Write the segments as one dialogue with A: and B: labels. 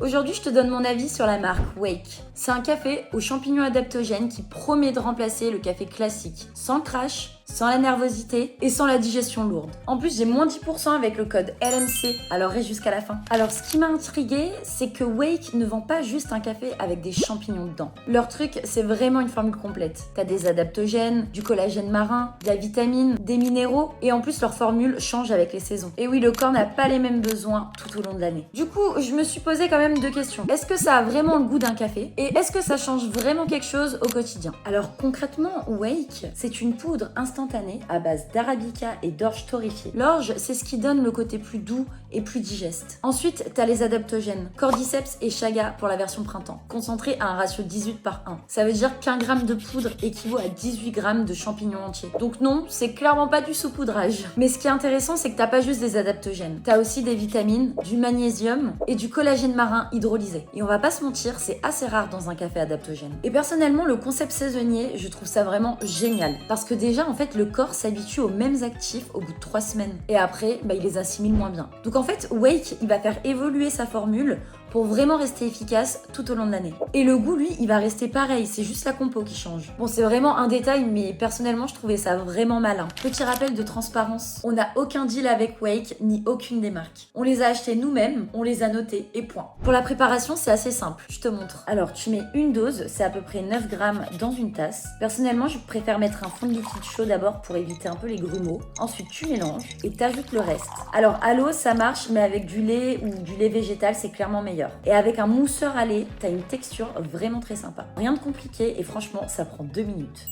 A: Aujourd'hui, je te donne mon avis sur la marque Wake. C'est un café aux champignons adaptogènes qui promet de remplacer le café classique, sans le crash, sans la nervosité et sans la digestion lourde. En plus, j'ai moins 10% avec le code LMC, alors reste jusqu'à la fin. Alors, ce qui m'a intriguée, c'est que Wake ne vend pas juste un café avec des champignons dedans. Leur truc, c'est vraiment une formule complète. T'as des adaptogènes, du collagène marin, de la vitamine, des minéraux, et en plus, leur formule change avec les saisons. Et oui, le corps n'a pas les mêmes besoins tout au long de l'année. Du coup, je me suis posé quand même deux questions. Est-ce que ça a vraiment le goût d'un café? Et est-ce que ça change vraiment quelque chose au quotidien? Alors concrètement, Wake, c'est une poudre instantanée à base d'arabica et d'orge torréfiée. L'orge, c'est ce qui donne le côté plus doux et plus digeste. Ensuite, t'as les adaptogènes, cordyceps et chaga pour la version printemps, concentrés à un ratio 18/1. Ça veut dire qu'un gramme de poudre équivaut à 18 grammes de champignons entiers. Donc non, c'est clairement pas du saupoudrage. Mais ce qui est intéressant, c'est que t'as pas juste des adaptogènes. T'as aussi des vitamines, du magnésium et du collagène marin hydrolysé. Et on va pas se mentir, c'est assez rare dans un café adaptogène. Et personnellement, le concept saisonnier, je trouve ça vraiment génial. Parce que déjà, en fait, le corps s'habitue aux mêmes actifs au bout de 3 semaines. Et après, il les assimile moins bien. Donc en fait, Wake, il va faire évoluer sa formule pour vraiment rester efficace tout au long de l'année. Et le goût, lui, il va rester pareil, c'est juste la compo qui change. Bon, c'est vraiment un détail, mais personnellement, je trouvais ça vraiment malin. Petit rappel de transparence, on n'a aucun deal avec Wake, ni aucune des marques. On les a achetés nous-mêmes, on les a notés, et point. Pour la préparation, c'est assez simple, je te montre. Alors, tu mets une dose, c'est à peu près 9 grammes dans une tasse. Personnellement, je préfère mettre un fond de liquide chaud d'abord pour éviter un peu les grumeaux. Ensuite, tu mélanges et t'ajoutes le reste. Alors, à l'eau, ça marche, mais avec du lait ou du lait végétal, c'est clairement meilleur. Et avec un mousseur à lait, t'as une texture vraiment très sympa. Rien de compliqué et franchement, ça prend 2 minutes.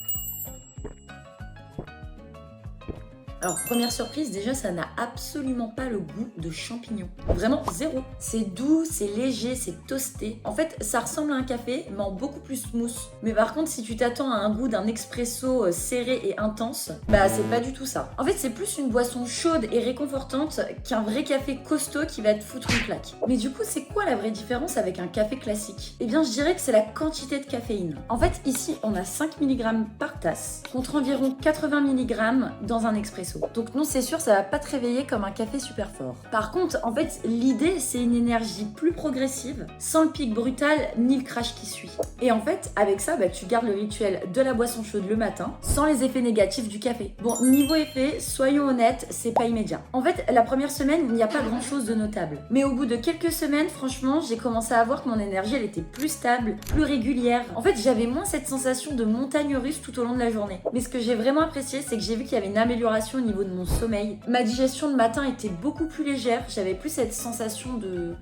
A: Alors, première surprise, déjà, ça n'a absolument pas le goût de champignons. Vraiment, zéro. C'est doux, c'est léger, c'est toasté. En fait, ça ressemble à un café, mais en beaucoup plus smooth. Mais par contre, si tu t'attends à un goût d'un expresso serré et intense, c'est pas du tout ça. En fait, c'est plus une boisson chaude et réconfortante qu'un vrai café costaud qui va te foutre une claque. Mais du coup, c'est quoi la vraie différence avec un café classique? Eh bien, je dirais que c'est la quantité de caféine. En fait, ici, on a 5 mg par tasse, contre environ 80 mg dans un expresso. Donc non, c'est sûr, ça va pas te réveiller comme un café super fort. Par contre, en fait, l'idée, c'est une énergie plus progressive, sans le pic brutal ni le crash qui suit. Et en fait, avec ça, tu gardes le rituel de la boisson chaude le matin, sans les effets négatifs du café. Bon, niveau effet, soyons honnêtes, c'est pas immédiat. En fait, la première semaine, il n'y a pas grand chose de notable. Mais au bout de quelques semaines, franchement, j'ai commencé à voir que mon énergie, elle était plus stable, plus régulière. En fait, j'avais moins cette sensation de montagne russe tout au long de la journée. Mais ce que j'ai vraiment apprécié, c'est que j'ai vu qu'il y avait une amélioration au niveau de mon sommeil. Ma digestion le matin était beaucoup plus légère, j'avais plus cette sensation de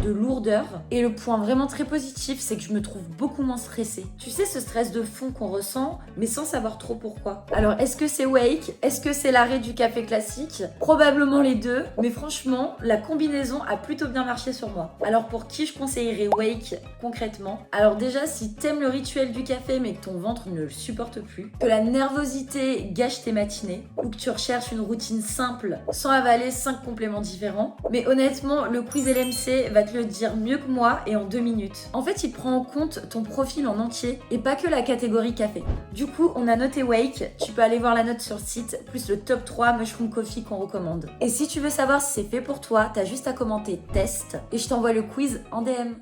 A: lourdeur. Et le point vraiment très positif, c'est que je me trouve beaucoup moins stressée. Tu sais, ce stress de fond qu'on ressent, mais sans savoir trop pourquoi. Alors, est-ce que c'est Wake? Est-ce que c'est l'arrêt du café classique? Probablement les deux, mais franchement, la combinaison a plutôt bien marché sur moi. Alors, pour qui je conseillerais Wake concrètement? Alors déjà, si t'aimes le rituel du café, mais que ton ventre ne le supporte plus, que la nervosité gâche tes matinées, ou que tu recherches une routine simple, sans avaler 5 compléments différents, mais honnêtement, le quiz LMC va te le dire mieux que moi et en 2 minutes. En fait, il prend en compte ton profil en entier et pas que la catégorie café. Du coup, on a noté Wake, tu peux aller voir la note sur le site, plus le top 3 Mushroom Coffee qu'on recommande. Et si tu veux savoir si c'est fait pour toi, t'as juste à commenter test et je t'envoie le quiz en DM.